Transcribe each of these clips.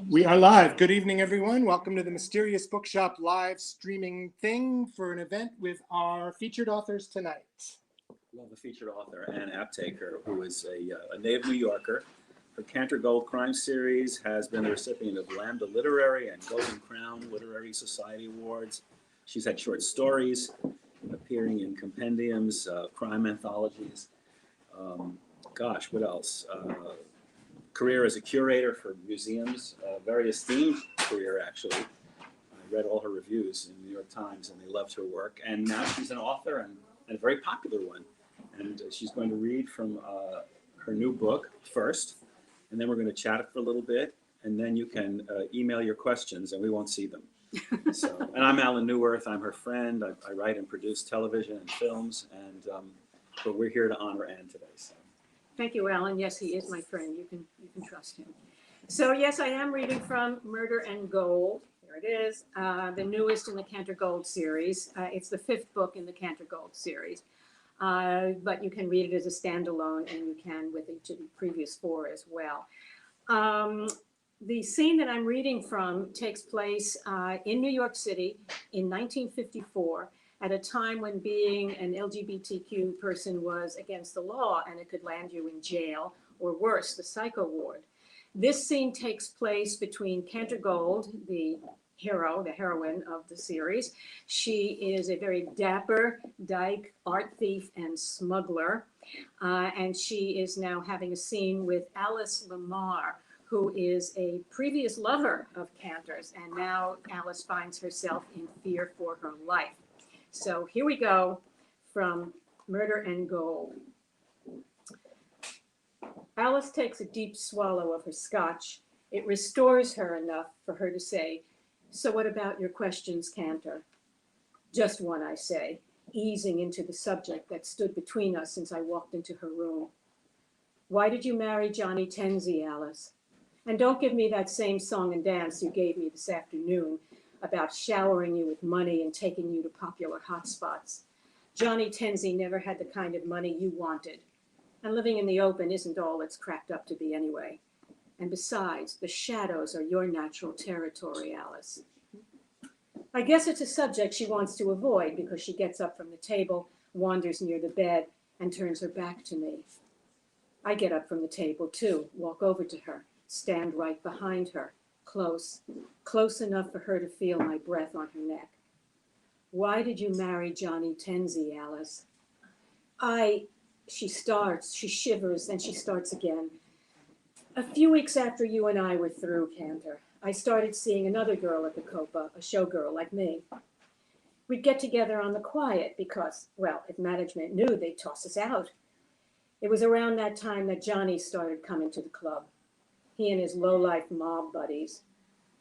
We are live. Good evening, everyone. Welcome to the Mysterious Bookshop live streaming thing for an event with our featured authors tonight. Love the featured author, Ann Aptaker, who is a native New Yorker. Her Cantor Gold Crime Series has been the recipient of Lambda Literary and Golden Crown Literary Society Awards. She's had short stories appearing in compendiums, crime anthologies. Gosh, what else? Career as a curator for museums, a very esteemed career, actually. I read all her reviews in the New York Times, and they loved her work. And now she's an author, and a very popular one. And she's going to read from her new book first, and then we're going to chat it for a little bit, and then you can email your questions, and we won't see them. And I'm Alan Neuwirth. I'm her friend. I write and produce television and films, and but we're here to honor Ann today. So. Thank you, Alan. Yes, he is my friend. You can trust him. So yes, I am reading from Murder and Gold. Here it is, the newest in the Cantor Gold series. It's the 5th book in the Cantor Gold series, but you can read it as a standalone, and you can with each of the previous 4 as well. The scene that I'm reading from takes place in New York City in 1954. At a time when being an LGBTQ person was against the law and it could land you in jail or worse, the psycho ward. This scene takes place between Cantor Gold, the heroine of the series. She is a very dapper dyke, art thief, and smuggler. And she is now having a scene with Alice Lamar, who is a previous lover of Cantor's. And now Alice finds herself in fear for her life. So here we go from Murder and Gold. Alice takes a deep swallow of her scotch. It restores her enough for her to say, "So what about your questions, Cantor?" "Just one," I say, easing into the subject that stood between us since I walked into her room. "Why did you marry Johnny Tenzi, Alice? And don't give me that same song and dance you gave me this afternoon about showering you with money and taking you to popular hotspots. Johnny Tenzi never had the kind of money you wanted. And living in the open isn't all it's cracked up to be anyway. And besides, the shadows are your natural territory, Alice." I guess it's a subject she wants to avoid because she gets up from the table, wanders near the bed, and turns her back to me. I get up from the table too, walk over to her, stand right behind her. Close enough for her to feel my breath on her neck. "Why did you marry Johnny Tenzi, Alice?" She starts, she shivers, then she starts again. "A few weeks after you and I were through, Cantor, I started seeing another girl at the Copa, a showgirl like me. We'd get together on the quiet because, well, if management knew, they'd toss us out. It was around that time that Johnny started coming to the club. He and his low-life mob buddies.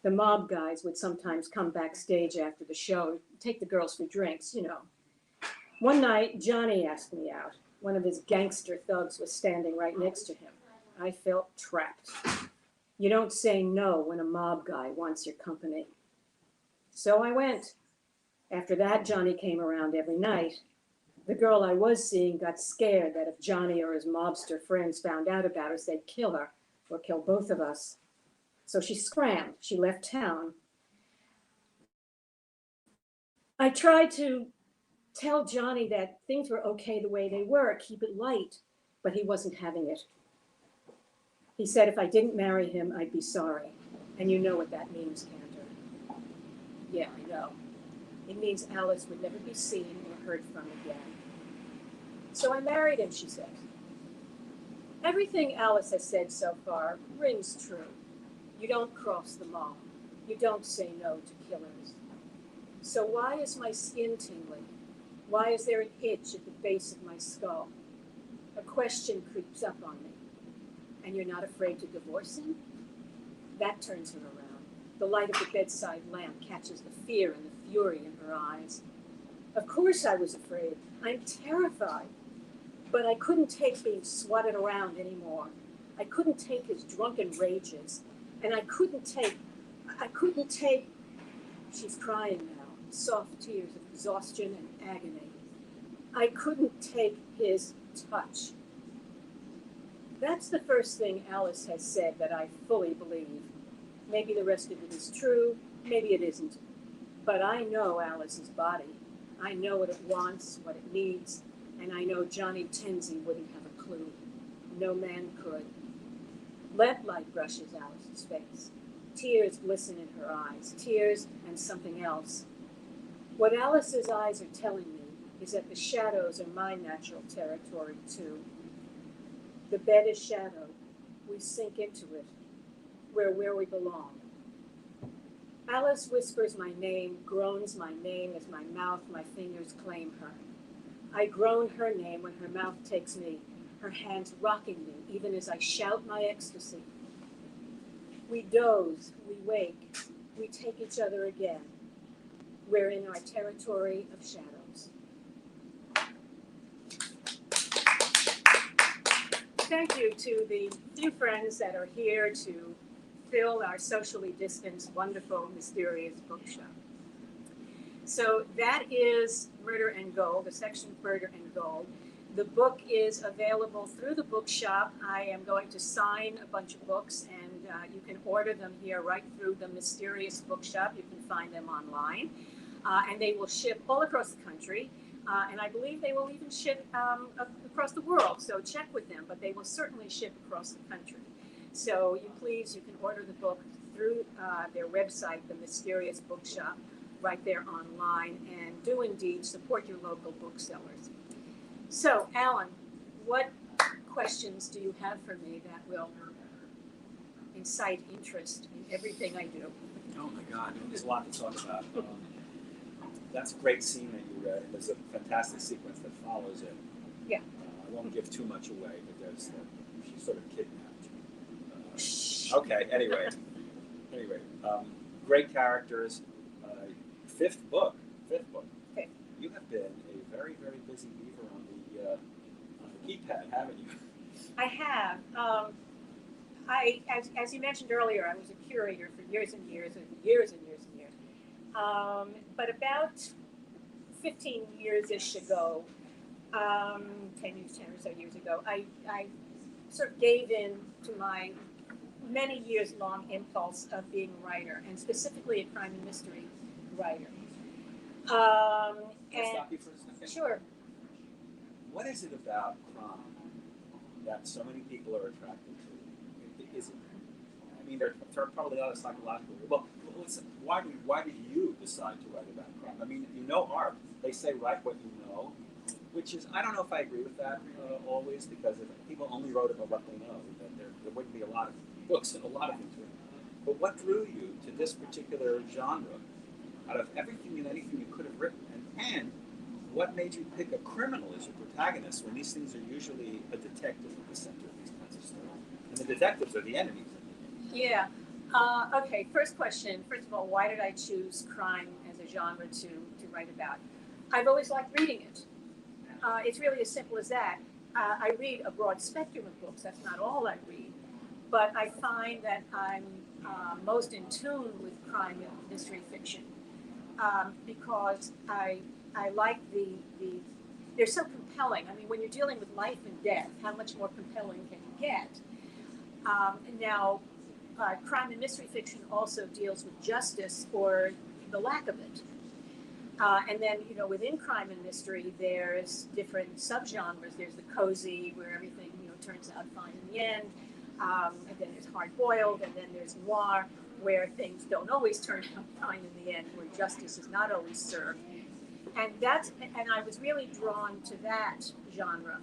The mob guys would sometimes come backstage after the show, take the girls for drinks, you know. One night, Johnny asked me out. One of his gangster thugs was standing right next to him. I felt trapped. You don't say no when a mob guy wants your company. So I went. After that, Johnny came around every night. The girl I was seeing got scared that if Johnny or his mobster friends found out about us, they'd kill her. Or kill both of us. So she scrammed. She left town. I tried to tell Johnny that things were okay the way they were, keep it light, but he wasn't having it. He said if I didn't marry him, I'd be sorry. And you know what that means, Cantor." "Yeah, I know. It means Alice would never be seen or heard from again." "So I married him," she said. Everything Alice has said so far rings true. You don't cross the law. You don't say no to killers. So why is my skin tingling? Why is there an itch at the base of my skull? A question creeps up on me. "And you're not afraid to divorce him?" That turns her around. The light of the bedside lamp catches the fear and the fury in her eyes. Of course I was afraid. I'm terrified. But I couldn't take being swatted around anymore. I couldn't take his drunken rages. And I couldn't take, she's crying now, soft tears of exhaustion and agony. I couldn't take his touch. That's the first thing Alice has said that I fully believe. Maybe the rest of it is true, maybe it isn't. But I know Alice's body. I know what it wants, what it needs, and I know Johnny Tenzi wouldn't have a clue. No man could. Lamplight brushes Alice's face. Tears glisten in her eyes, tears and something else. What Alice's eyes are telling me is that the shadows are my natural territory too. The bed is shadow. We sink into it. We're where we belong. Alice whispers my name, groans my name as my mouth, my fingers claim her. I groan her name when her mouth takes me, her hands rocking me even as I shout my ecstasy. We doze, we wake, we take each other again. We're in our territory of shadows. Thank you to the few friends that are here to fill our socially distanced, wonderful, mysterious bookshop. So that is Murder and Gold, the section Murder and Gold. The book is available through the bookshop. I am going to sign a bunch of books, and you can order them here right through the Mysterious Bookshop. You can find them online. And they will ship all across the country. And I believe they will even ship across the world. So check with them, but they will certainly ship across the country. So you can order the book through their website, the Mysterious Bookshop, right there online, and do indeed support your local booksellers. So, Alan, what questions do you have for me that will incite interest in everything I do? Oh my God, there's a lot to talk about. That's a great scene that you read. There's a fantastic sequence that follows it. Yeah. I won't give too much away, but she's sort of kidnapped. Okay, anyway, great characters. Fifth book. Fifth. You have been a very, very busy beaver on the keypad, haven't you? I have. As you mentioned earlier, I was a curator for years and years and years and years and years. But about 15 years-ish ago, 10 or so years ago, I sort of gave in to my many years-long impulse of being a writer, and specifically a crime and mystery writer. Can I stop you for a second? Sure. What is it about crime that so many people are attracted to? Is it? I mean, there are probably a lot of psychological. Well, why did you decide to write about crime? I mean, you know art. They say write what you know, which is, I don't know if I agree with that always, because if people only wrote about what they know, then there wouldn't be a lot of books and a lot of things written. But what drew you to this particular genre out of everything and anything you could have written? And what made you pick a criminal as your protagonist when these things are usually a detective at the center of these kinds of stories? And the detectives are the enemies. Yeah. Okay, first question. First of all, why did I choose crime as a genre to write about? I've always liked reading it. It's really as simple as that. I read a broad spectrum of books. That's not all I read. But I find that I'm most in tune with crime and mystery fiction because I like they're so compelling. I mean, when you're dealing with life and death, how much more compelling can you get? Now, crime and mystery fiction also deals with justice or the lack of it. And then, within crime and mystery, there's different subgenres. There's the cozy, where everything, turns out fine in the end. And then there's hard-boiled, and then there's noir, where things don't always turn out fine in the end, where justice is not always served. And I was really drawn to that genre.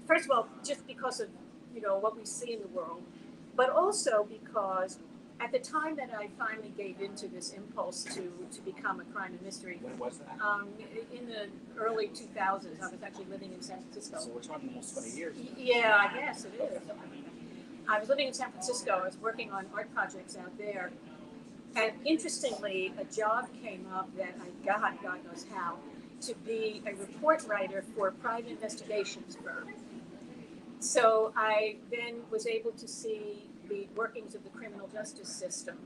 First of all, just because of, what we see in the world, but also because at the time that I finally gave into this impulse to become a crime and mystery. When was that? In the early 2000s. I was actually living in San Francisco. So we're talking almost 20 years. Yeah, I guess it is. I was living in San Francisco. I was working on art projects out there. And interestingly, a job came up that I got, God knows how, to be a report writer for a private investigations firm. So I then was able to see the workings of the criminal justice system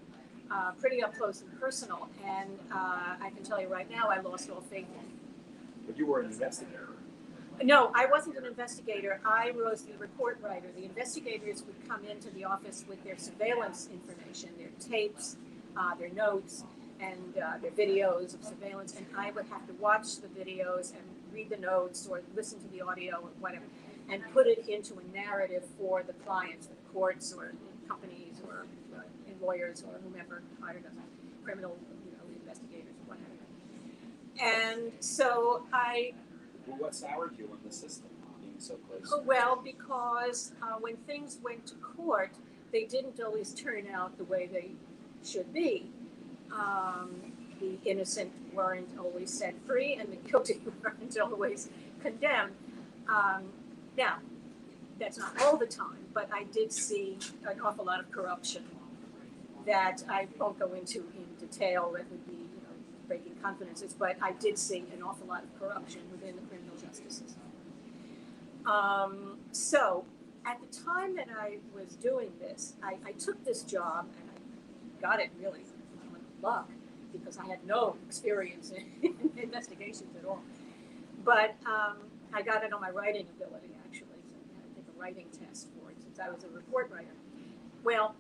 pretty up close and personal. And I can tell you right now, I lost all faith in it. But you were an investigator. No, I wasn't an investigator. I was the report writer. The investigators would come into the office with their surveillance information, their tapes, their notes, and their videos of surveillance, and I would have to watch the videos and read the notes or listen to the audio or whatever, and put it into a narrative for the clients, the courts or companies or lawyers or whomever hired us, criminal, investigators, whatever. And so Well, what soured you on the system being so close? well, because when things went to court, they didn't always turn out the way they should be. The innocent weren't always set free, and the guilty weren't always condemned. Now, that's not all the time, but I did see an awful lot of corruption that I won't go into in detail. That would be, breaking confidences, but I did see an awful lot of corruption within the criminal justice system. So at the time that I was doing this, I took this job and I got it really with luck because I had no experience in investigations at all. But I got it on my writing ability, actually. So I had to take a writing test for it since I was a report writer. Well,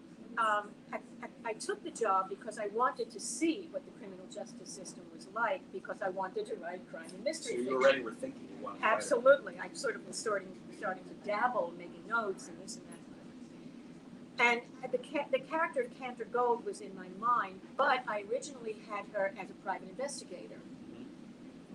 I took the job because I wanted to see what the criminal justice system was like, because I wanted to write crime and mystery fiction. So you already were thinking you wanted to write it. Absolutely. I sort of was starting to dabble, making notes and this and that. And the character of Cantor Gold was in my mind, but I originally had her as a private investigator.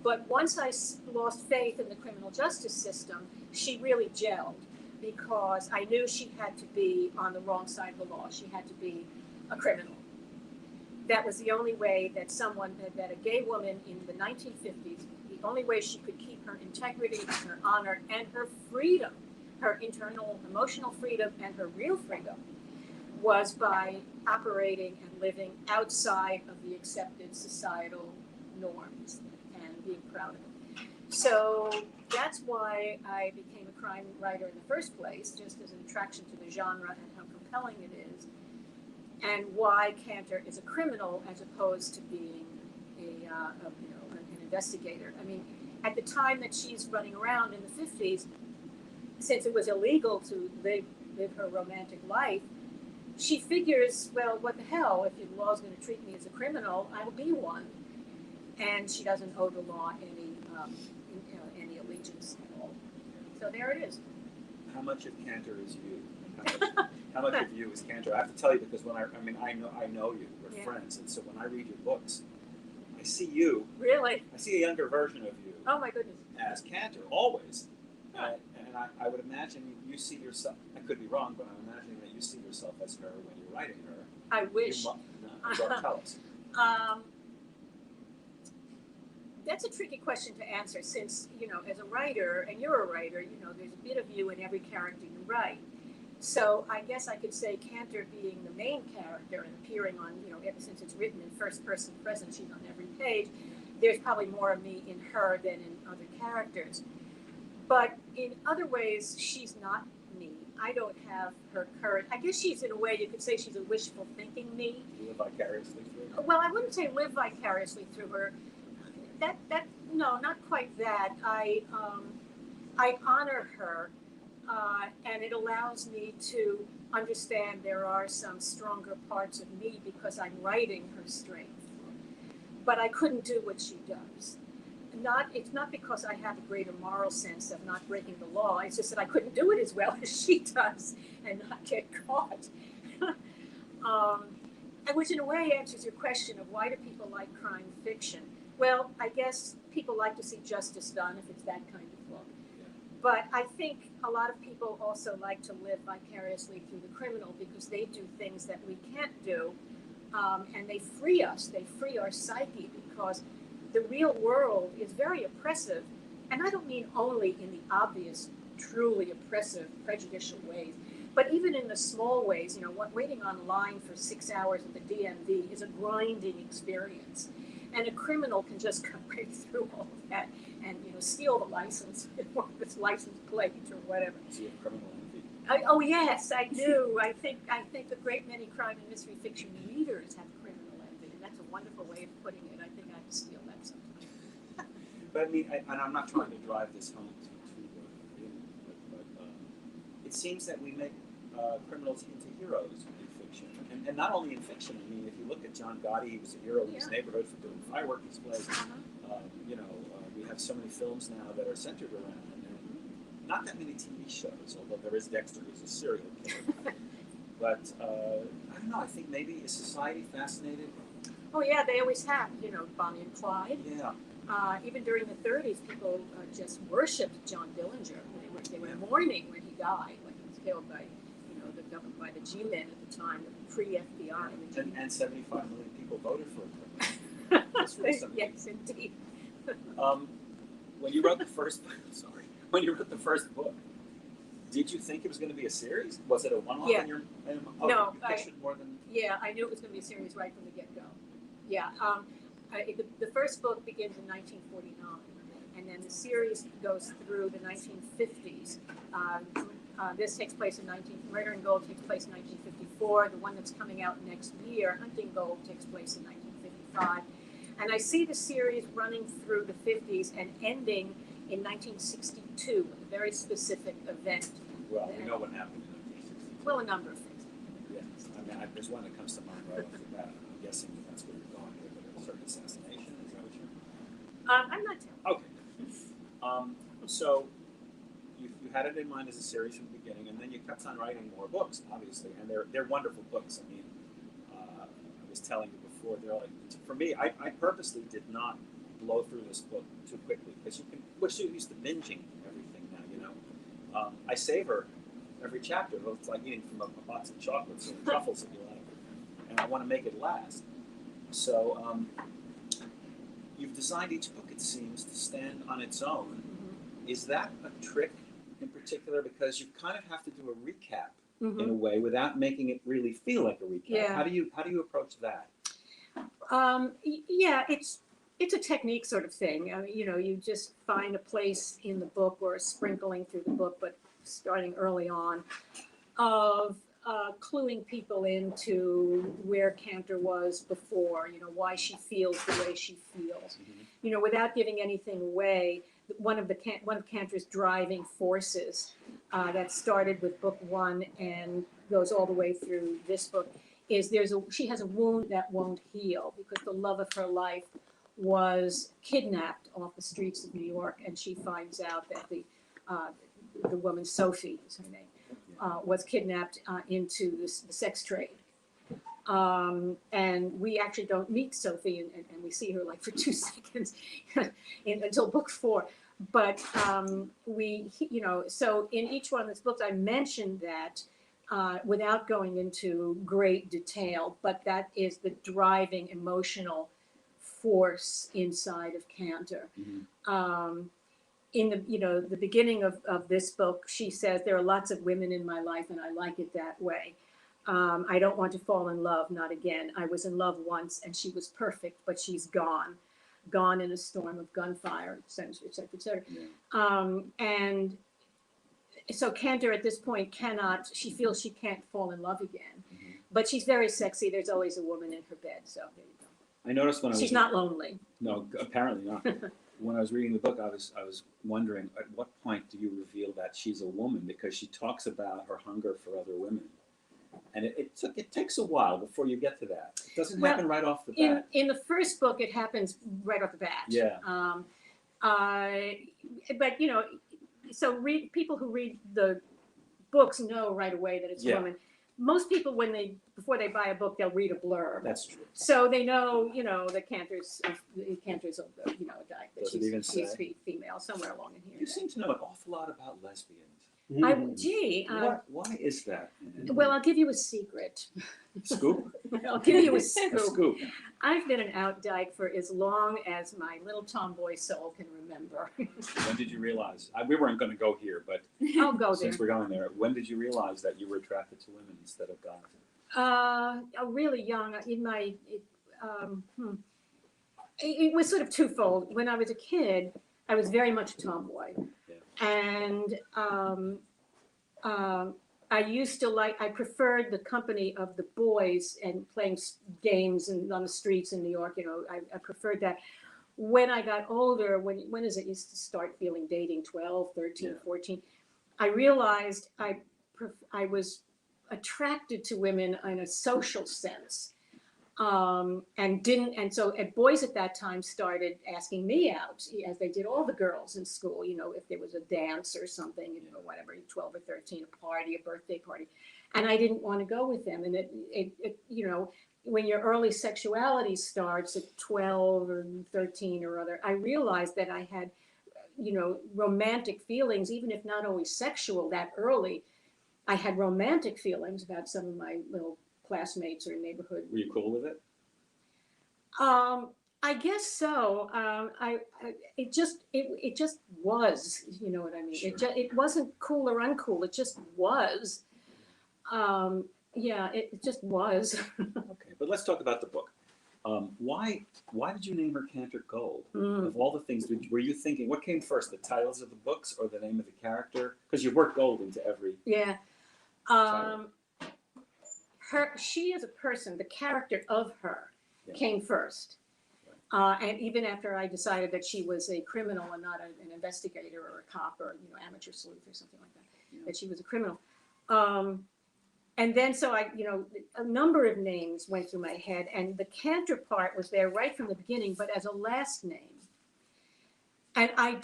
But once I lost faith in the criminal justice system, she really gelled, because I knew she had to be on the wrong side of the law. She had to be a criminal. That was the only way that that a gay woman in the 1950s, the only way she could keep her integrity and her honor and her freedom, her internal emotional freedom and her real freedom, was by operating and living outside of the accepted societal norms and being proud of it. So that's why I became a crime writer in the first place, just as an attraction to the genre and how compelling it is, and why Cantor is a criminal as opposed to being an investigator. I mean, at the time that she's running around in the 50s, since it was illegal to live her romantic life, she figures, well, what the hell? If the law's going to treat me as a criminal, I'll be one. And she doesn't owe the law any allegiance at all. So there it is. How much of Cantor is you? How much of you is Cantor? I have to tell you, because I know you. We're friends, and so when I read your books, I see you. Really? I see a younger version of you. Oh my goodness. As Cantor, always. And I would imagine you see yourself. I could be wrong, but I'm imagining that you see yourself as her when you're writing her. I wish. Tell us. That's a tricky question to answer, since, as a writer, and you're a writer, there's a bit of you in every character you write. So I guess I could say Cantor being the main character and appearing on, ever since it's written in first person present, she's on every page, there's probably more of me in her than in other characters. But in other ways, she's not me. I don't have her courage. I guess she's, in a way, you could say she's a wishful thinking me. You live vicariously through her? Well, I wouldn't say live vicariously through her. No, not quite that. I honor her, and it allows me to understand there are some stronger parts of me because I'm writing her strength. But I couldn't do what she does. It's not because I have a greater moral sense of not breaking the law. It's just that I couldn't do it as well as she does and not get caught. Which in a way answers your question of why do people like crime fiction? Well, I guess people like to see justice done if it's that kind of book. But I think a lot of people also like to live vicariously through the criminal because they do things that we can't do, and they free us. They free our psyche, because the real world is very oppressive, and I don't mean only in the obvious, truly oppressive, prejudicial ways, but even in the small ways. Waiting online for 6 hours at the DMV is a grinding experience. And a criminal can just come right through all of that and steal the license, this license plate or whatever. So you have criminal envy. Oh yes, I do. I think a great many crime and mystery fiction readers have criminal envy, and that's a wonderful way of putting it. I think I have to steal that sometimes. But and I'm not trying to drive this home it seems that we make criminals into heroes in fiction, and not only in fiction. I mean, if you look at John Gotti, he was a hero in his neighborhood for doing firework displays. We have so many films now that are centered around it, and not that many TV shows. Although there is Dexter, who's a serial killer. But I don't know. I think maybe is society fascinated? Oh yeah, they always have. Bonnie and Clyde. Yeah. Even during the 30s, people just worshipped John Dillinger. They were mourning when he died, when he was killed by, the government, by the G-men at the time, the pre-FBI. And 75 million people voted for him. That's really something. Yes, indeed. When you wrote the first, when you wrote the first book, did you think it was going to be a series? Was it a one-off? Yeah. No, you pictured more than. Yeah, I knew it was going to be a series right from the get-go. Yeah. The first book begins in 1949, and then the series goes through the 1950s. This takes place in Murder and Gold takes place in 1954. The one that's coming out next year, Hunting Gold, takes place in 1955. And I see the series running through the 50s and ending in 1962, a very specific event. Well, we know what happened in 1962. Well, a number of things. Yes. I mean, there's one that comes to mind right off the bat. I'm guessing that's where you're going here, but a certain assassination. Is that what you're? I'm not telling. Okay. So you had it in mind as a series from the beginning, and then you kept on writing more books, obviously, and they're wonderful books. I mean, I was telling you before, they're like, for me, I purposely did not blow through this book too quickly because we're so used to binging everything now. I savor every chapter. It's like eating from a box of chocolates and truffles if you like, and I want to make it last. So you've designed each book, it seems, to stand on its own. Mm-hmm. Is that a trick in particular? Because you kind of have to do a recap in a way without making it really feel like a recap. Yeah. How do you approach that? Yeah, it's a technique sort of thing. I mean, you just find a place in the book or a sprinkling through the book, but starting early on, of cluing people into where Cantor was before, why she feels the way she feels. Mm-hmm. Without giving anything away, one of Cantor's driving forces that started with book one and goes all the way through this book is she has a wound that won't heal because the love of her life was kidnapped off the streets of New York, and she finds out that the woman, Sophie is her name, was kidnapped into the sex trade. And we actually don't meet Sophie, and we see her like for 2 seconds until book 4. But so in each one of these books, I mentioned that without going into great detail, but that is the driving emotional force inside of Cantor. Mm-hmm. In the beginning of this book, she says, there are lots of women in my life and I like it that way. I don't want to fall in love, not again. I was in love once and she was perfect, but she's gone in a storm of gunfire, et cetera, et cetera, et cetera. Yeah. And so Cantor at this point she feels she can't fall in love again, but she's very sexy. There's always a woman in her bed, so there you go. I noticed when she's not lonely. No, apparently not. When I was reading the book, I was wondering at what point do you reveal that she's a woman, because she talks about her hunger for other women, and it takes a while before you get to that. It doesn't happen right off the bat. In the first book, it happens right off the bat. Yeah. But so people who read the books know right away that it's a woman. Most people, before they buy a book, they'll read a blurb. That's true. So they know, that Cantor's a guy, that she's female, somewhere along in here. You seem to know an awful lot about lesbians. Why is that? Well, I'll give you a secret. Scoop? I'll give you a scoop. A scoop. I've been an out dyke for as long as my little tomboy soul can remember. When did you realize? We weren't going to go here, but I'll go there. Since we're going there, when did you realize that you were attracted to women instead of guys? Really young. It was sort of twofold. When I was a kid, I was very much a tomboy. And I preferred the company of the boys and playing games on the streets in New York. I preferred that. When I got older, when is it used to start feeling dating, 12, 13, 14, I realized I was attracted to women in a social sense. And so boys at that time started asking me out, as they did all the girls in school, you know, if there was a dance or something, you know, whatever, 12 or 13, a party, a birthday party. And I didn't want to go with them. And it you know, when your early sexuality starts at 12 or 13 or other, I realized that I had, you know, romantic feelings, even if not always sexual that early. I had romantic feelings about some of my little classmates or neighborhood. Were you cool with it? I guess so. It just was, you know what I mean? Sure. It wasn't cool or uncool. It just was. Yeah, it just was. Okay, but let's talk about the book. Why did you name her Cantor Gold? Mm. Of all the things, were you thinking, what came first, the titles of the books or the name of the character? Because you worked gold into every Yeah. title. She as a person, the character of her Yeah. came first. And even after I decided that she was a criminal and not an investigator or a cop or, you know, amateur sleuth or something like that, Yeah. that she was a criminal. And then so I, you know, a number of names went through my head, and the Cantor part was there right from the beginning, but as a last name. And I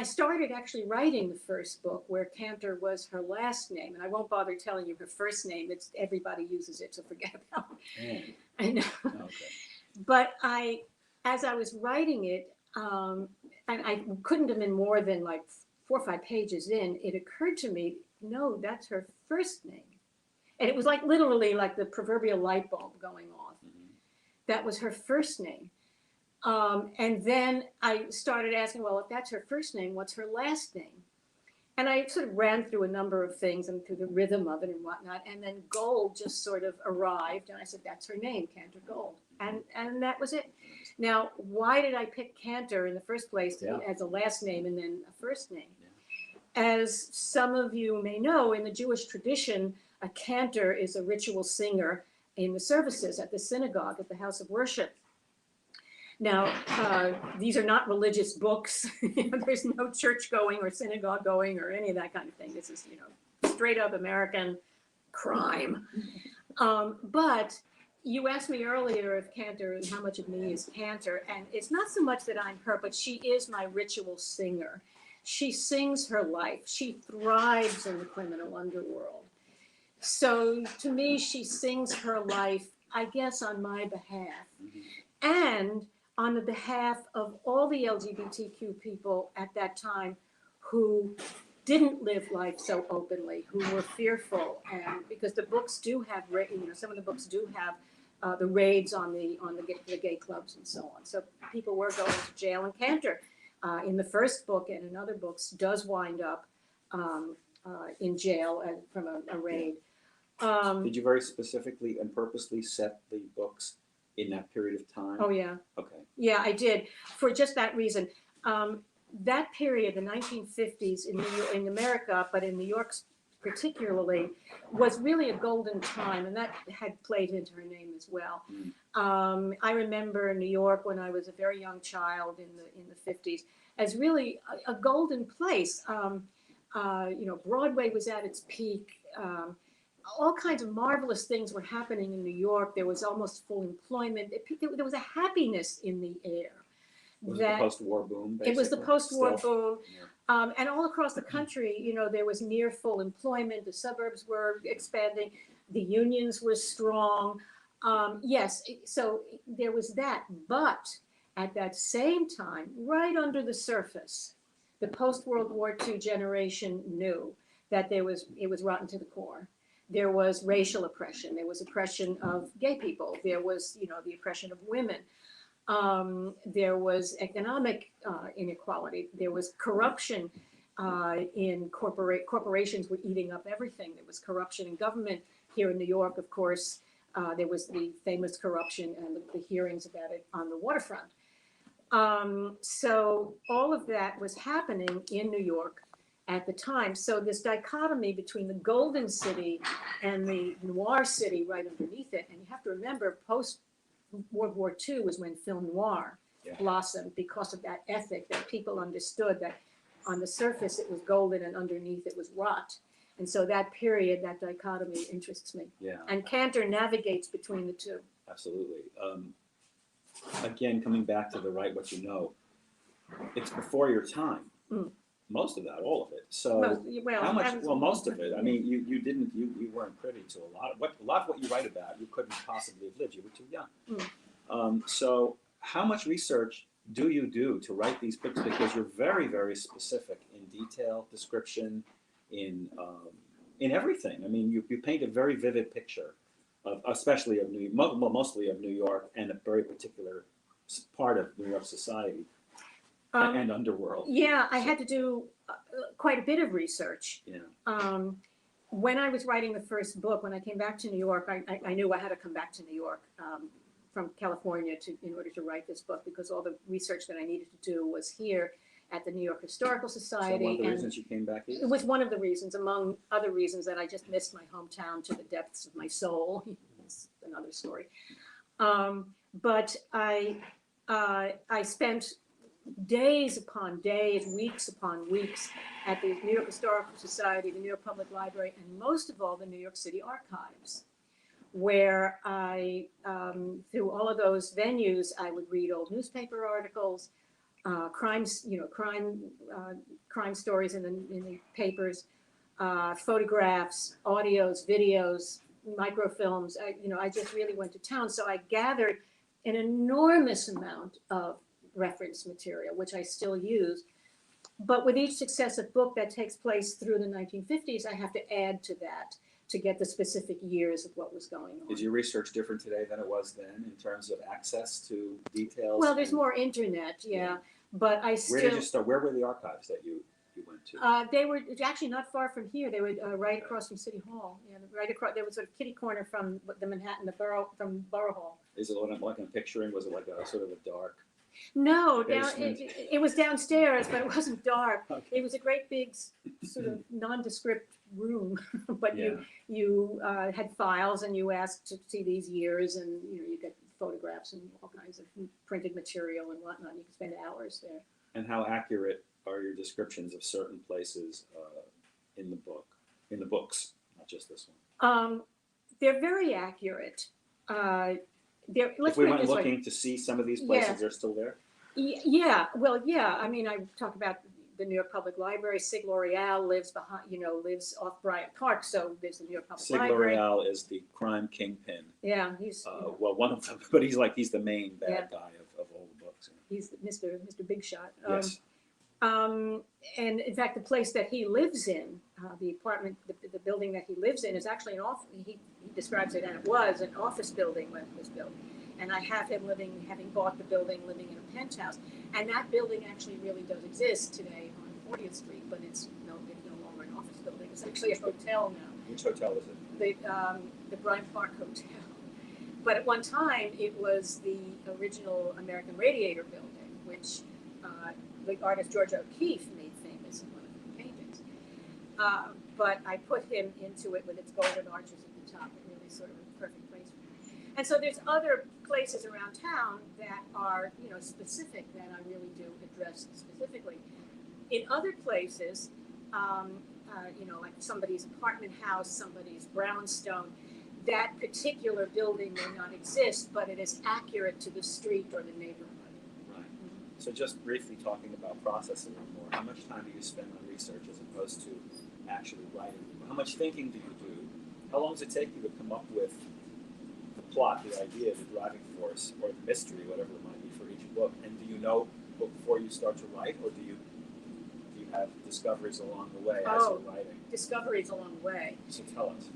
started actually writing the first book where Cantor was her last name, and I won't bother telling you her first name. It's everybody uses it, so forget about it. I know. Okay. But as I was writing it, and I couldn't have been more than like 4 or 5 pages in, it occurred to me, no, that's her first name. And it was like literally like the proverbial light bulb going off. Mm-hmm. That was her first name. And then I started asking, well, if that's her first name, what's her last name? And I sort of ran through a number of things and through the rhythm of it and whatnot. And then Gold just sort of arrived, and I said, that's her name, Cantor Gold. And that was it. Now, why did I pick Cantor in the first place as a last name and then a first name? Yeah. As some of you may know, in the Jewish tradition, a cantor is a ritual singer in the services at the synagogue, at the house of worship. Now, these are not religious books. There's no church going or synagogue going or any of that kind of thing. This is, you know, straight up American crime. But you asked me earlier if Cantor, how much of me is Cantor, and it's not so much that I'm her, but she is my ritual singer. She sings her life. She thrives in the criminal underworld. So to me, she sings her life, I guess, on my behalf. Mm-hmm. And on the behalf of all the LGBTQ people at that time who didn't live life so openly, who were fearful, and because the books do have, you know, some of the books do have the raids on the gay clubs and so on. So people were going to jail, and Cantor, in the first book and in other books, does wind up in jail from a raid. Did you very specifically and purposely set the books in that period of time? Oh, yeah. Okay. Yeah, I did, for just that reason. That period, the 1950s in America, but in New York particularly, was really a golden time, and that had played into her name as well. Mm. I remember New York when I was a very young child in the 50s as really a golden place. You know, Broadway was at its peak. All kinds of marvelous things were happening in New York. There was almost full employment. There was a happiness in the air. Was it the post-war boom, basically? It was the post-war boom. Yeah. And all across the country, you know, there was near full employment. The suburbs were expanding. The unions were strong. Yes, so there was that. But at that same time, right under the surface, the post-World War II generation knew that it was rotten to the core. There was racial oppression. There was oppression of gay people. There was, you know, the oppression of women. There was economic inequality. There was corruption in corporations were eating up everything. There was corruption in government. Here in New York, of course, there was the famous corruption and the hearings about it on the waterfront. So all of that was happening in New York at the time. So this dichotomy between the golden city and the noir city right underneath it, and you have to remember, post-World War II was when film noir blossomed because of that ethic that people understood that on the surface it was golden and underneath it was rot. And so that period, that dichotomy interests me. Yeah, And Cantor navigates between the two. absolutely. Again, coming back to the write what you know, it's before your time. Mm. Most of that, all of it. So Well, how much? I was- Well, most of it. I mean, you weren't privy to a lot of what you write about. You couldn't possibly have lived. You were too young. So how much research do you do to write these books? Because you're very, very specific in detail, description, in everything. I mean, you paint a very vivid picture of, especially of mostly of New York, and a very particular part of New York society and underworld. Yeah, I had to do quite a bit of research. Yeah. When I was writing the first book, when I came back to New York, I knew I had to come back to New York from California in order to write this book, because all the research that I needed to do was here at the New York Historical Society. So one of the and reasons you came back is? it was one of the reasons, among other reasons, that I just missed my hometown to the depths of my soul. That's another story. But I spent days upon days, weeks upon weeks at the New York Historical Society, the New York Public Library, and most of all, the New York City Archives, where I, through all of those venues, I would read old newspaper articles, crimes, crime stories in the papers, photographs, audios, videos, microfilms. I just really went to town. So I gathered an enormous amount of reference material, which I still use. But with each successive book that takes place through the 1950s, I have to add to that to get the specific years of what was going on. Is your research different today than it was then in terms of access to details? Well, there's more internet, yeah. But I still... Where did you start? Where were the archives that you went to? They were actually not far from here. They were right across from City Hall. Yeah, right across. There was sort of kitty corner from the Manhattan, from Borough Hall. Is it like I'm picturing? Was it like a sort of a dark? No, basement? it was downstairs, but it wasn't dark. Okay. It was a great big sort of nondescript room, but Yeah. you had files, and you asked to see these years, and you get photographs and all kinds of printed material and whatnot. You could spend hours there. And how accurate are your descriptions of certain places in the books, not just this one? They're very accurate. If we went looking to see some of these places, Yeah. they're still there? Yeah, well, yeah. I mean, I talk about the New York Public Library. Sig L'Oreal lives lives off Bryant Park, so there's the New York Public Sig Library. L'Oreal is the crime kingpin. Yeah, he's Well, one of them, but he's the main bad Yeah. guy of all the books. he's Mr. Big Shot. Yes. And in fact, the place that he lives in, the apartment, the building that he lives in, is actually an office. He describes it, and it was an office building when it was built. And I have him having bought the building, living in a penthouse. And that building actually really does exist today on 40th Street, but it's no longer an office building. It's actually a hotel now. Which hotel is it? The Bryant Park Hotel. But at one time, it was the original American Radiator building, which the artist George O'Keeffe made famous in one of her paintings. But I put him into it with its golden arches at the top. It really sort of a perfect place for him. And so there's other places around town that are, specific, that I really do address specifically. In other places, like somebody's apartment house, somebody's brownstone, that particular building may not exist, but it is accurate to the street or the neighborhood. Right. So just briefly talking about process a little more, how much time do you spend on research as opposed to actually writing? How much thinking do you do? How long does it take you to come up with the plot, the idea, the driving force, or the mystery, whatever it might be for each book? And do you know before you start to write, or do you have discoveries along the way as you're writing? Discoveries along the way. So tell us.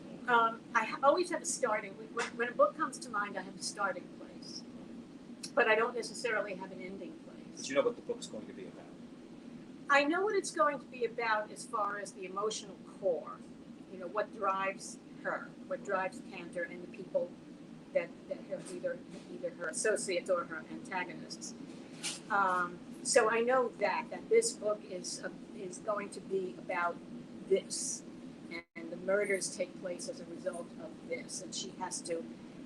I always have a starting. When a book comes to mind, I have a starting place, but I don't necessarily have an ending place. But you know what the book's going to be about. I know what it's going to be about as far as the emotional core. What drives her, what drives Cantor and the people that are either her associates or her antagonists. So I know that this book is going to be about this, and the murders take place as a result of this, and she has to,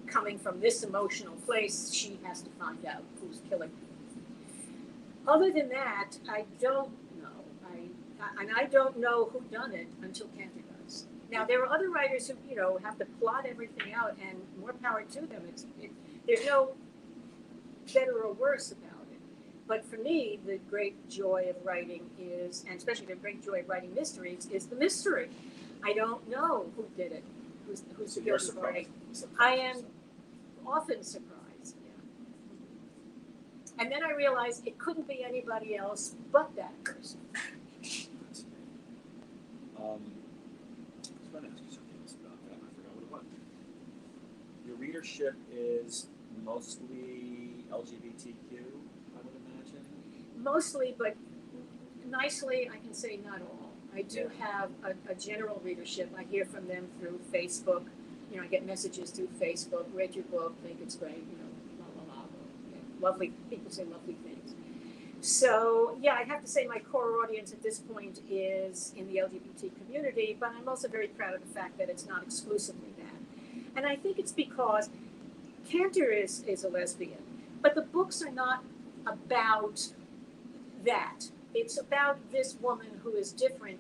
coming from this emotional place, she has to find out who's killing her. Other than that, I don't know. I don't know who done it until Cantor does. Now, there are other writers who, have to plot everything out, and more power to them. There's no better or worse about it. But for me, the great joy of writing is, and especially the great joy of writing mysteries, is the mystery. I don't know who did it, who's So the you're guilty party. surprised. I am often surprised, yeah. And then I realize it couldn't be anybody else but that person. I was going to ask you something else about that. I forgot what it was. Your readership is mostly LGBTQ, I would imagine. Mostly, but nicely, I can say not all. I do have a general readership. I hear from them through Facebook. I get messages through Facebook. Read your book, think it's great. La la la. Lovely people say lovely things. So yeah, I have to say my core audience at this point is in the LGBT community, but I'm also very proud of the fact that it's not exclusively that. And I think it's because Cantor is a lesbian, but the books are not about that. It's about this woman who is different.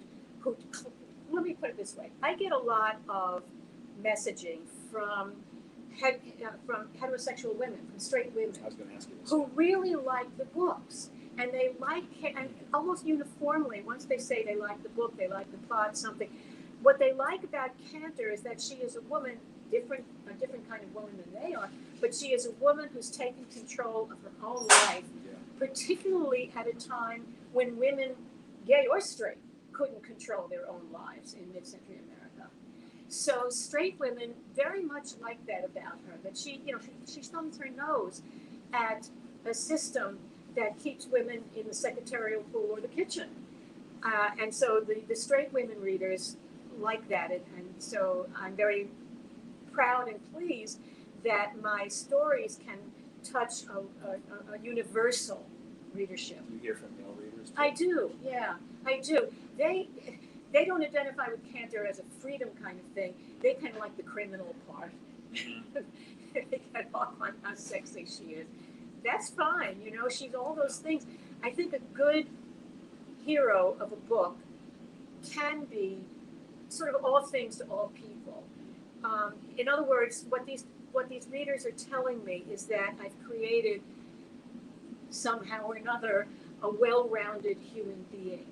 Let me put it this way: I get a lot of messaging from heterosexual women, from straight women, I was going to ask you this. who really like the books, and they and almost uniformly, once they say they like the book, they like the plot, something. What they like about Cantor is that she is a woman, a different kind of woman than they are, but she is a woman who's taken control of her own life, particularly at a time when women, gay or straight, couldn't control their own lives in mid-century America. So straight women very much like that about her, that she thumbs her nose at a system that keeps women in the secretarial pool or the kitchen. And so the straight women readers like that. And so I'm very proud and pleased that my stories can touch a universal readership. Do you hear from male readers too? I do, yeah, I do. They don't identify with Cantor as a freedom kind of thing. They kind of like the criminal part. They get off on how sexy she is. That's fine, she's all those things. I think a good hero of a book can be sort of all things to all people. In other words, what these readers are telling me is that I've created somehow or another a well-rounded human being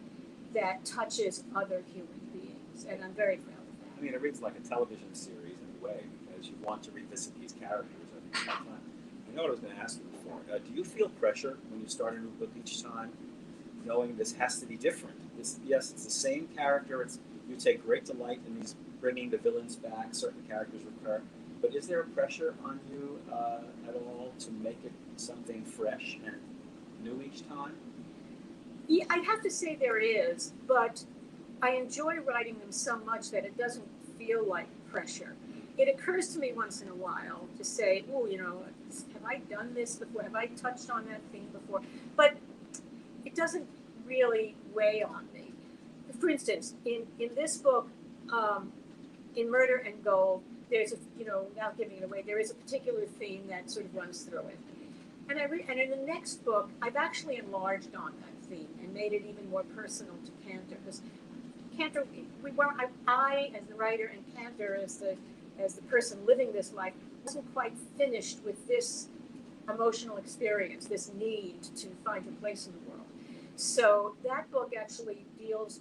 that touches other human beings, and I'm very proud of that. I mean, it reads like a television series in a way, because you want to revisit these characters every time. I know what I was going to ask you before. Do you feel pressure when you start a new book each time, knowing this has to be different? Yes, it's the same character. You take great delight in these bringing the villains back. Certain characters recur, but is there a pressure on you at all to make it something fresh and new each time? Yeah, I have to say there is, but I enjoy writing them so much that it doesn't feel like pressure. It occurs to me once in a while to say, oh, have I done this before? Have I touched on that theme before? But it doesn't really weigh on me. For instance, in this book, in Murder and Gold, there's without giving it away, there is a particular theme that sort of runs through it. And in the next book, I've actually enlarged on that theme and made it even more personal to Cantor, because Cantor, I as the writer and Cantor as the person living this life wasn't quite finished with this emotional experience, this need to find her place in the world. So that book actually deals,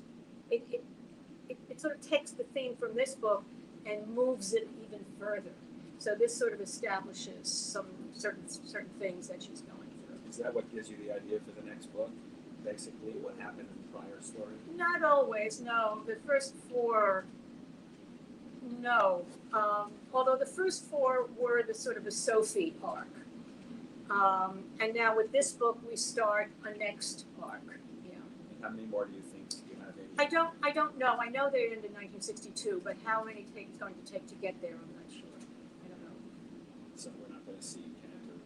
it sort of takes the theme from this book and moves it even further. So this sort of establishes some certain things that she's going through. Is that what gives you the idea for the next book? Basically, what happened in the prior story? Not always, no. The first four, no. Although the first four were the sort of a Sophie arc. And now with this book, we start a next arc. Yeah. And how many more do you think you have? I don't know. I know they ended in 1962, but how many it's going to take to get there, I'm not sure. I don't know. So we're not going to see Cantor.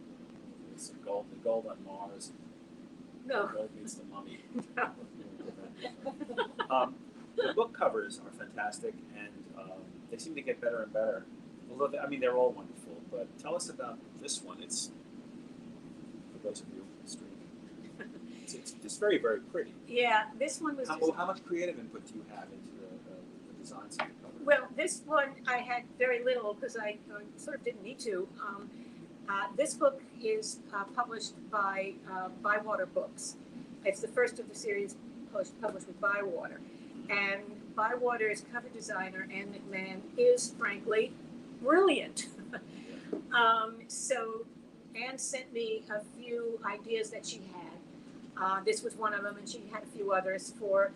It's the gold on Mars. No. Gold meets the mummy. No. The book covers are fantastic, and they seem to get better and better. Although, they're all wonderful. But tell us about this one. It's, for those of you streaming, it's just very, very pretty. Yeah, this one was. How much creative input do you have into the designs of the cover? Well, this one I had very little because I sort of didn't need to. This book is published by Bywater Books. It's the first of the series published with Bywater. And Bywater's cover designer, Anne McMahon, is frankly brilliant. So Anne sent me a few ideas that she had. This was one of them, and she had a few others for,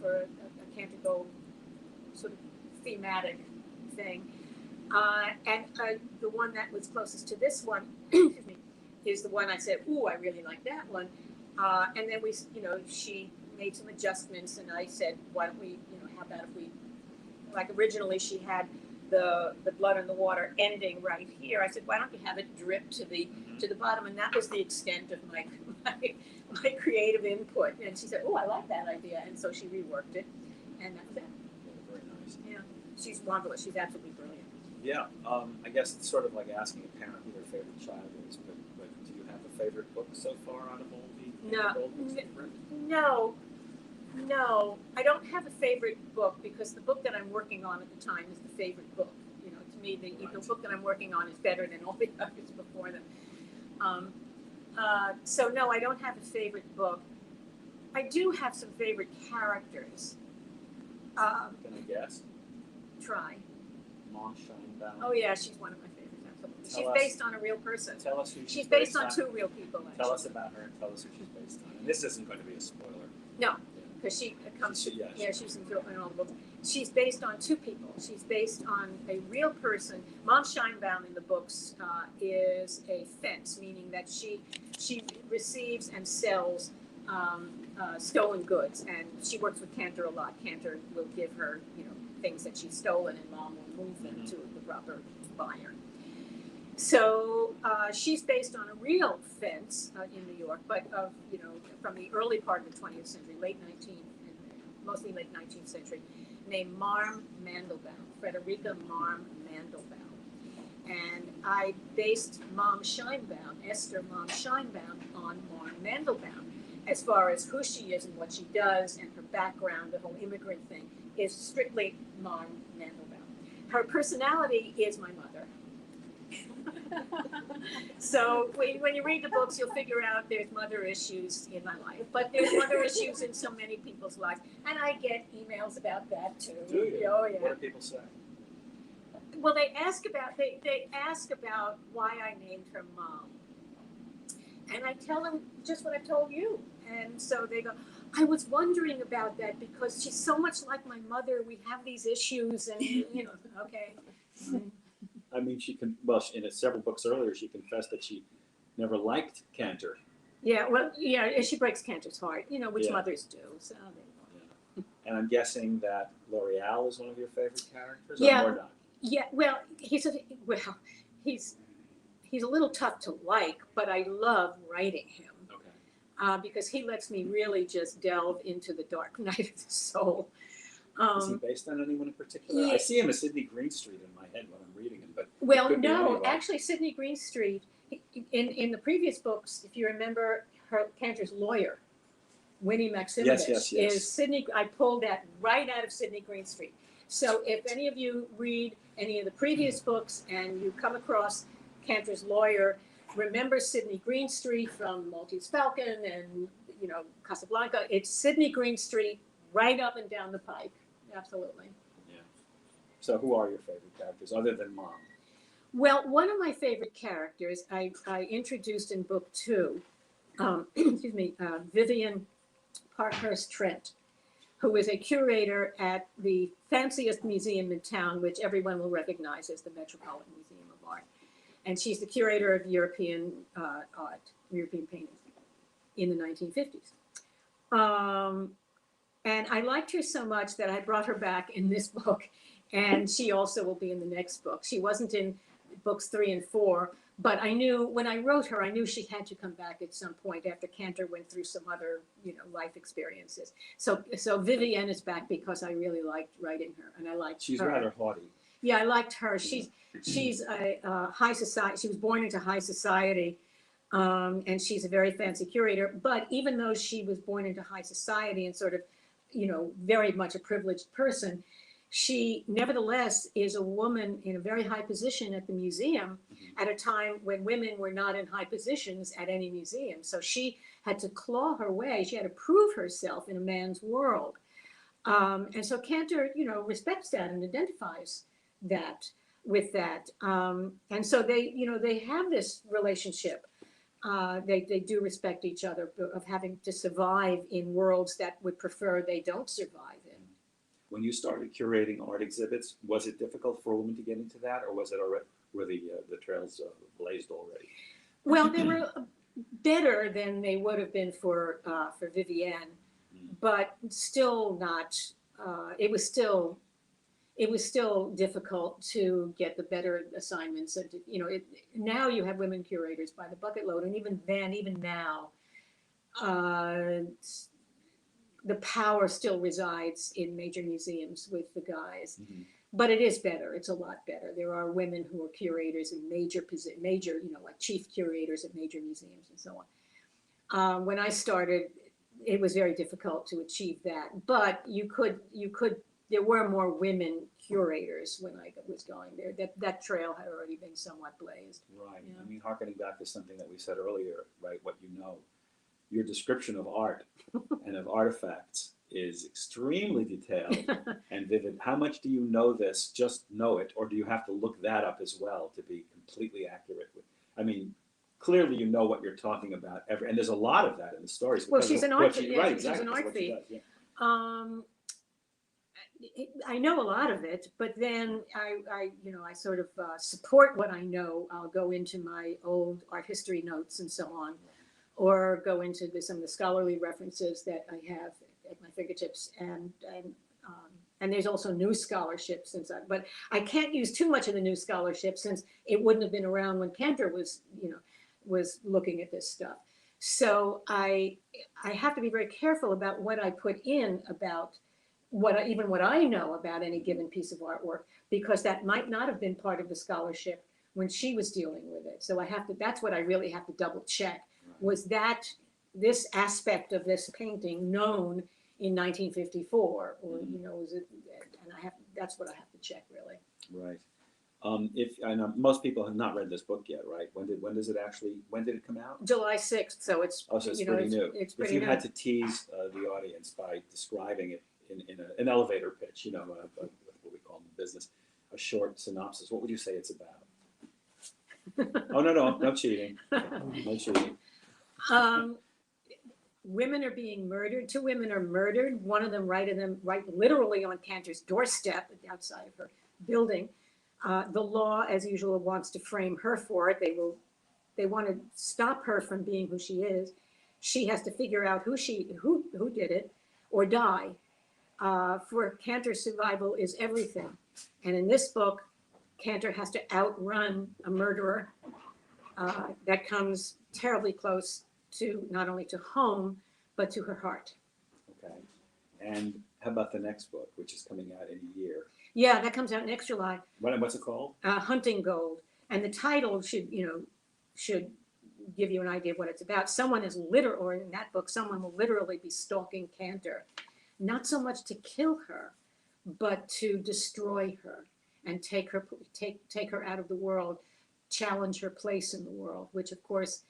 for a Cantor Gold sort of thematic thing. And the one that was closest to this one, excuse me, is the one I said, ooh, I really like that one. And then she made some adjustments, and I said, why don't we, how about if we, like originally she had the blood in the water ending right here. I said, why don't you have it drip to the bottom? And that was the extent of my creative input. And she said, oh, I like that idea. And so she reworked it, and that was it. Very nice. Yeah, she's marvelous. She's absolutely brilliant. Yeah, I guess it's sort of like asking a parent who their favorite child is, but do you have a favorite book so far out of all the old books you've read? No, I don't have a favorite book because the book that I'm working on at the time is the favorite book. To me, the book that I'm working on is better than all the others before them. So no, I don't have a favorite book. I do have some favorite characters. Can I guess? Try. Mom Shinedown. Oh yeah, she's one of my favorites. Absolutely. She's based on a real person. Tell us who she's based on two real people. Actually. Tell us about her and tell us who she's based on. And this isn't going to be a spoiler. No, because she comes. She's in all the books. She's based on two people. She's based on a real person. Mom Shinedown in the books is a fence, meaning that she receives and sells stolen goods, and she works with Cantor a lot. Cantor will give her, things that she's stolen, and Mom will move them to the proper buyer. So she's based on a real fence in New York, but from the early part of the 20th century, mostly late 19th century, named Marm Mandelbaum, Frederica Marm Mandelbaum. And I based Mom Shinedown, Esther Mom Shinedown, on Marm Mandelbaum. As far as who she is and what she does and her background, the whole immigrant thing, is strictly Marm Mandelbaum. Her personality is my mother. So when you read the books, you'll figure out there's mother issues in my life, but there's mother issues in so many people's lives, and I get emails about that too. Do you? Oh yeah. What do people say? Well, they ask about why I named her Mom, and I tell them just what I told you, and so they go, I was wondering about that because she's so much like my mother. We have these issues, and okay. I mean, in several books earlier, she confessed that she never liked Cantor. Yeah, well, yeah, she breaks Cantor's heart, which mothers do. So. Yeah. And I'm guessing that L'Oreal is one of your favorite characters, yeah, or not? Yeah, well, he's a little tough to like, but I love writing him. Okay. Because he lets me really just delve into the dark night of the soul. Is he based on anyone in particular? Yeah. I see him as Sidney Greenstreet in my head when I'm reading him, but no, actually, Sidney Greenstreet, in the previous books, if you remember, Cantor's lawyer, Winnie Maximovich, is Sidney. I pulled that right out of Sidney Greenstreet. So if any of you read any of the previous books and you come across Cantor's lawyer, remember Sidney Greenstreet from Maltese Falcon and Casablanca. It's Sidney Greenstreet right up and down the pike. Absolutely. Yeah. So who are your favorite characters other than Mom? Well, one of my favorite characters I introduced in book 2, Vivian Parkhurst Trent, who is a curator at the fanciest museum in town, which everyone will recognize as the Metropolitan Museum of Art. And she's the curator of European art, European paintings in the 1950s. And I liked her so much that I brought her back in this book, and she also will be in the next book. She wasn't in books 3 and 4, but I knew when I wrote her, I knew she had to come back at some point after Cantor went through some other, life experiences. So Vivienne is back because I really liked writing her, and I liked She's her. rather haughty. Yeah, I liked her. She's a high society. She was born into high society. And she's a very fancy curator, but even though she was born into high society and sort of, very much a privileged person, she nevertheless is a woman in a very high position at the museum at a time when women were not in high positions at any museum. So she had to claw her way. She had to prove herself in a man's world. And so Cantor, respects that and identifies that with that. And so they have this relationship. They do respect each other of having to survive in worlds that would prefer they don't survive in. When you started curating art exhibits, was it difficult for a woman to get into that, or was it already, were the trails blazed already? Well, they were better than they would have been for Vivienne, but still not. It was still difficult to get the better assignments. And now you have women curators by the bucket load, and even now, the power still resides in major museums with the guys. Mm-hmm. But it is better. It's a lot better. There are women who are curators in major, like chief curators at major museums and so on. When I started, it was very difficult to achieve that. But there were more women curators when I was going there. That trail had already been somewhat blazed. Right. Yeah. I mean, harkening back to something that we said earlier, right? What you know. Your description of art and of artifacts is extremely detailed and vivid. How much do you know this, just know it, or do you have to look that up as well to be completely accurate? I mean, clearly you know what you're talking about, and there's a lot of that in the stories. Well, she's an art thief. Right, she's exactly. an art thief. Yeah. I know a lot of it, but then I sort of support what I know. I'll go into my old art history notes and so on, or go into some of the scholarly references that I have at my fingertips, and there's also new scholarship but I can't use too much of the new scholarship since it wouldn't have been around when Cantor was looking at this stuff. So I have to be very careful about what I put in about what I know about any given piece of artwork, because that might not have been part of the scholarship when she was dealing with it. So that's what I really have to double check. Was that this aspect of this painting known in 1954, or was it? And that's what I have to check really. Right. If I know most people have not read this book yet, right? When did it come out? July 6th. So it's so it's pretty new. It's pretty new. If you new. had to tease the audience by describing it in an elevator pitch, what we call in the business, a short synopsis, what would you say it's about? Oh no cheating, no cheating. Women are being murdered. 2 women are murdered. One of them right literally on Cantor's doorstep outside of her building. The law, as usual, wants to frame her for it. They want to stop her from being who she is. She has to figure out who did it, or die. For Cantor's survival is everything. And in this book, Cantor has to outrun a murderer that comes terribly close to not only to home, but to her heart. Okay. And how about the next book, which is coming out in a year? Yeah, that comes out next July. What's it called? Hunting Gold. And the title should give you an idea of what it's about. Or in that book, someone will literally be stalking Cantor. Not so much to kill her, but to destroy her and take her out of the world, challenge her place in the world, which of course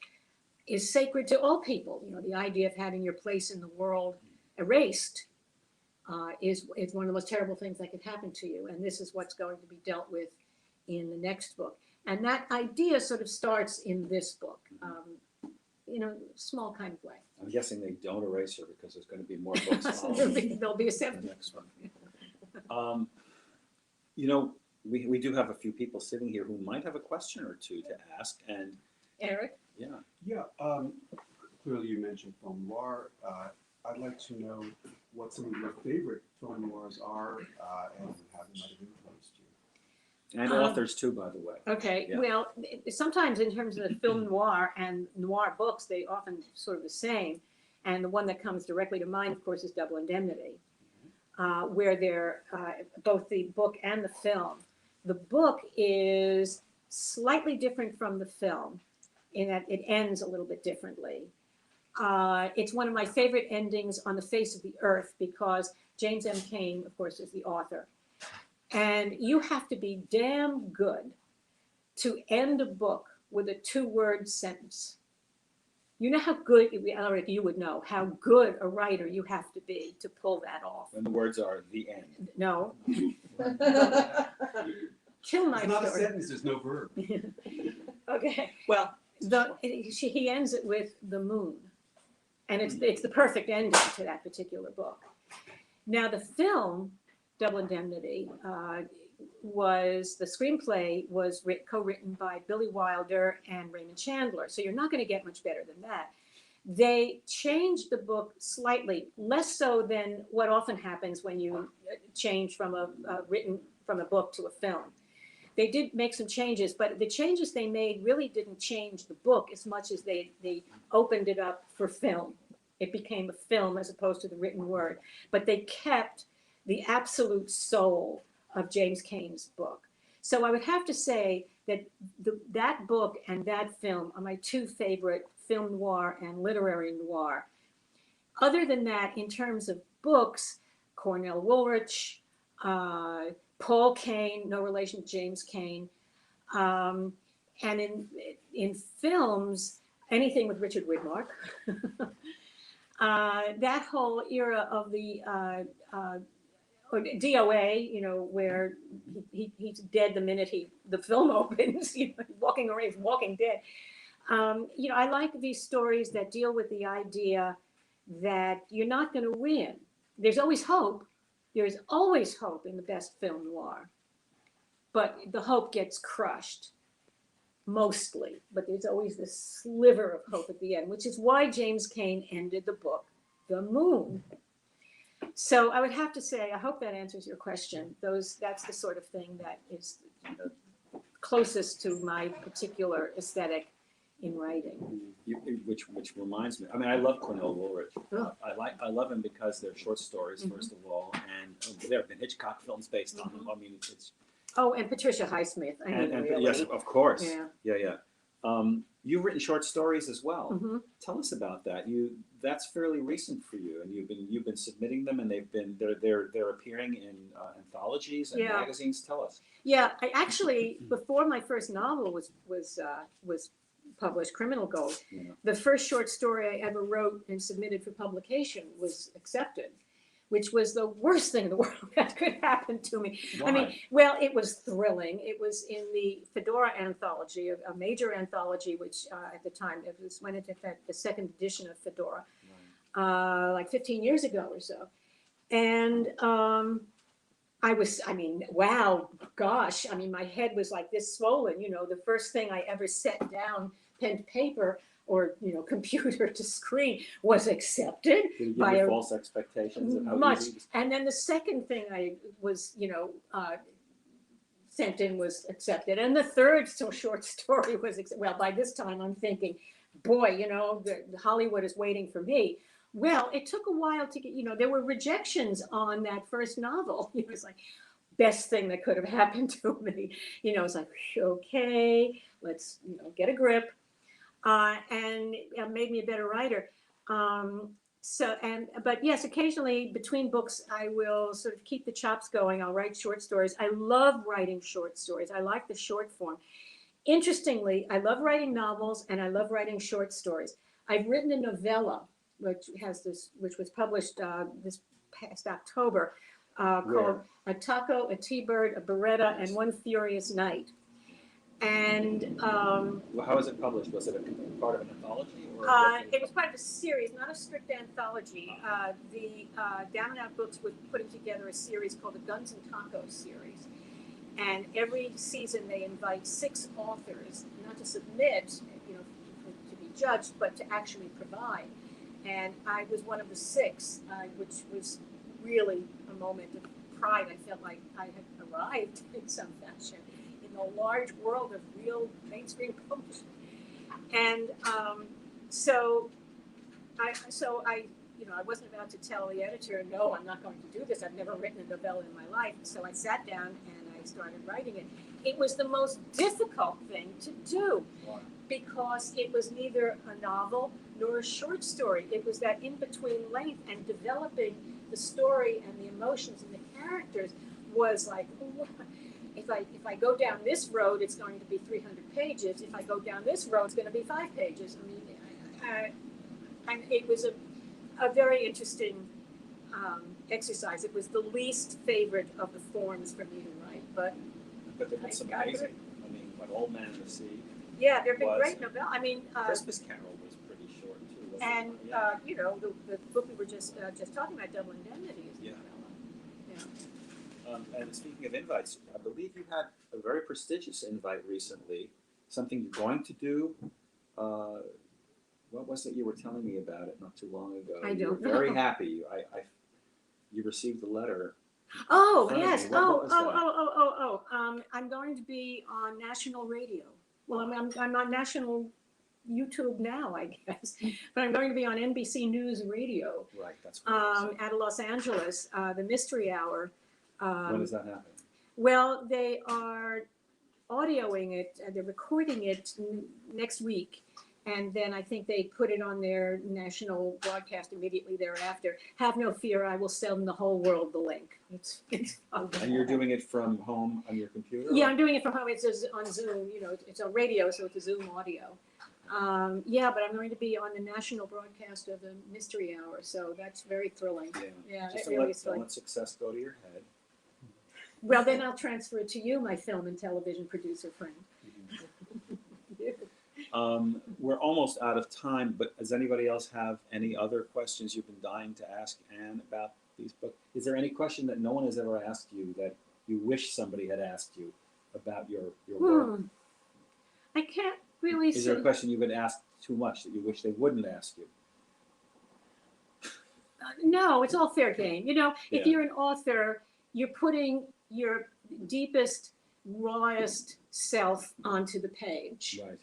is sacred to all people. The idea of having your place in the world erased is one of the most terrible things that could happen to you. And this is what's going to be dealt with in the next book. And that idea sort of starts in this book, small kind of way. I'm guessing they don't erase her because there's going to be more books. There'll be a 7th. The next one. We do have a few people sitting here who might have a question or two to ask. And Eric? Yeah. Clearly you mentioned film noir. I'd like to know what some of your favorite film noirs are and how they might have influenced you. And authors too, by the way. Okay. Yeah. Well, sometimes in terms of the film noir and noir books, they often sort of the same. And the one that comes directly to mind, of course, is Double Indemnity, where they're both the book and the film. The book is slightly different from the film in that it ends a little bit differently. It's one of my favorite endings on the face of the earth because James M. Cain, of course, is the author. And you have to be damn good to end a book with a 2-word sentence. You know how good, Alaric, you would know how good a writer you have to be to pull that off. And the words are the end. No. Kill my It's not a story. sentence, there's no verb. Okay. Well, He ends it with the moon. And it's the perfect ending to that particular book. Now, the film, Double Indemnity, the screenplay was co-written by Billy Wilder and Raymond Chandler. So you're not going to get much better than that. They changed the book slightly, less so than what often happens when you change from from a book to a film. They did make some changes, but the changes they made really didn't change the book as much as they opened it up for film. It became a film as opposed to the written word. But they kept the absolute soul of James Cain's book. So I would have to say that that book and that film are my 2 favorite film noir and literary noir. Other than that, in terms of books, Cornell Woolrich, Paul Kane, no relation to James Cain, and in films, anything with Richard Widmark. That whole era of the or DOA, where he's dead the minute the film opens, walking away from Walking Dead. I like these stories that deal with the idea that you're not going to win. There's always hope. There's always hope in the best film noir, but the hope gets crushed, mostly. But there's always this sliver of hope at the end, which is why James Cain ended the book, The Moon. So I would have to say, I hope that answers your question. That's the sort of thing that is closest to my particular aesthetic in writing. Which reminds me, I mean, I love Cornell Woolrich. Oh. I love him because they're short stories, first of all, and there have been Hitchcock films based on them. I mean, it's Oh, and Patricia Highsmith. Really. yes, of course, Yeah. You've written short stories as well. Mm-hmm. Tell us about that. That's fairly recent for you, and you've been submitting them, and they're appearing in anthologies and magazines. Tell us. Yeah, I actually, before my first novel was published, Criminal Gold, the first short story I ever wrote and submitted for publication was accepted, which was the worst thing in the world that could happen to me. Why? I mean, well, it was thrilling. It was in the Fedora anthology, a major anthology, which at the time, went into effect, the 2nd edition of Fedora, like 15 years ago or so. And wow, gosh, my head was like this swollen, the first thing I ever set down, pen to paper or, computer to screen, was accepted. Did it give by you false expectations of how much. easy it was? And then the second thing I was, sent in was accepted. And the third short story was, by this time I'm thinking, boy, Hollywood is waiting for me. Well, it took a while to get, there were rejections on that first novel. It was like, best thing that could have happened to me. It's like, okay, let's, get a grip. And it made me a better writer. But yes, occasionally between books, I will sort of keep the chops going. I'll write short stories. I love writing short stories. I like the short form. Interestingly, I love writing novels and I love writing short stories. I've written a novella, which was published this past October, called A Taco, a T-Bird, a Beretta, and One Furious Night. And How was it published? Was it a part of an anthology? Or it was part of a series, not a strict anthology. The Down and Out Books was putting together a series called the Guns and Tacos series. And every season they invite 6 authors, not to submit, to be judged, but to actually provide. And I was one of the 6, which was really a moment of pride. I felt like I had arrived in some fashion in the large world of real mainstream publishing. And so I wasn't about to tell the editor, no, I'm not going to do this. I've never written a novella in my life. So I sat down and I started writing it. It was the most difficult thing to do because it was neither a novel nor a short story. It was that in-between length, and developing the story and the emotions and the characters was like, if I go down this road, it's going to be 300 pages. If I go down this road, it's going to be 5 pages. I mean, and it was a very interesting exercise. It was the least favorite of the forms for me to write, but they've been some amazing. I mean, like Old Man and the Sea. yeah, there have been Was. great novels. I mean, Christmas Carol was pretty short too. Wasn't and it? Yeah. you know, the book we were just talking about, Double Indemnity, is a Yeah. novella. Yeah. And speaking of invites, I believe you had a very prestigious invite recently. Something you're going to do. What was it you were telling me about it not too long ago? I You were don't know. very happy. You received a letter. Oh, Front of yes. me. What was that? I'm going to be on national radio. Well, I'm on national YouTube now, I guess, but I'm going to be on NBC News Radio Right, that's what it was. out of Los Angeles, the Mystery Hour. When does that happen? Well, they are audioing it, they're recording it next week. And then I think they put it on their national broadcast immediately thereafter. Have no fear, I will send the whole world the link. It's fun. And you're doing it from home on your computer? Yeah, or- I'm doing it from home. It's on Zoom. You know, it's on radio, so it's a Zoom audio. Yeah, but I'm going to be on the national broadcast of the Mystery Hour, so that's very thrilling. Yeah, Just it to really is don't thrilling. let success go to your head. Well, then I'll transfer it to you, my film and television producer friend. We're almost out of time, but does anybody else have any other questions you've been dying to ask Anne about these books? Is there any question that no one has ever asked you that you wish somebody had asked you about your work? I can't really Is there a question you've been asked too much that you wish they wouldn't ask you? No, it's all fair game. You know, if Yeah. you're an author, you're putting your deepest, rawest self onto the page. Right.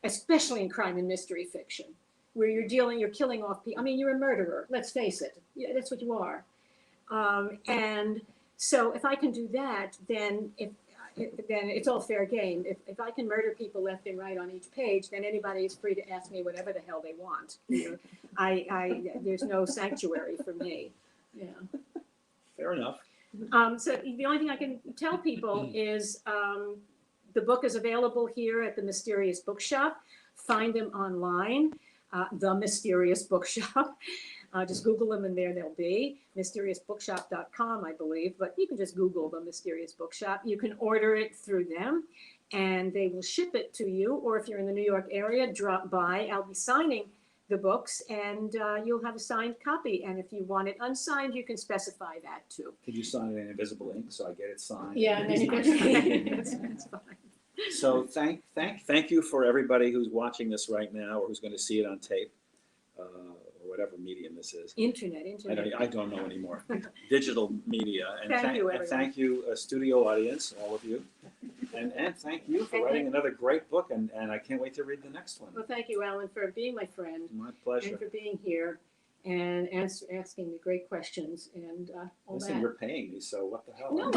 Especially in crime and mystery fiction, where you're killing off people. I mean, you're a murderer, let's face it. Yeah, that's what you are. And so if I can do that, then it's all fair game. If I can murder people left and right on each page, then anybody is free to ask me whatever the hell they want. You know, there's no sanctuary for me. Yeah. Fair enough. So the only thing I can tell people is the book is available here at the Mysterious Bookshop. Find them online, the Mysterious Bookshop. Just Google them and there they'll be. MysteriousBookshop.com, I believe, but you can just Google the Mysterious Bookshop. You can order it through them and they will ship it to you. Or if you're in the New York area, drop by. I'll be signing the books and you'll have a signed copy. And if you want it unsigned, you can specify that too. Could you sign it in invisible ink so I get it signed? Yeah, and then you can, that's fine. So thank you for everybody who's watching this right now or who's going to see it on tape or whatever medium this is. Internet. I don't know anymore. Digital media. And Thank you, and everyone. thank you, studio audience, all of you. And thank you for writing another great book, and I can't wait to read the next one. Well, thank you, Alan, for being my friend My pleasure. and for being here and asking me great questions and all Listen, that. you're paying me, so what the hell? No,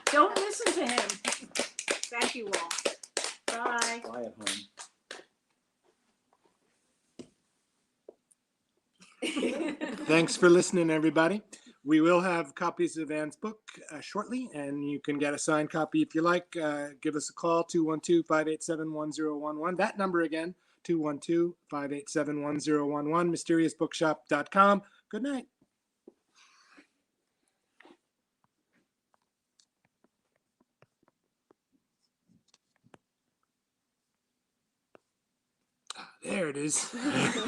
don't listen to him. Thank you all. Bye. Bye at home. Thanks for listening, everybody. We will have copies of Anne's book shortly, and you can get a signed copy if you like. Give us a call, 212-587-1011. That number again, 212-587-1011, mysteriousbookshop.com. Good night. There it is.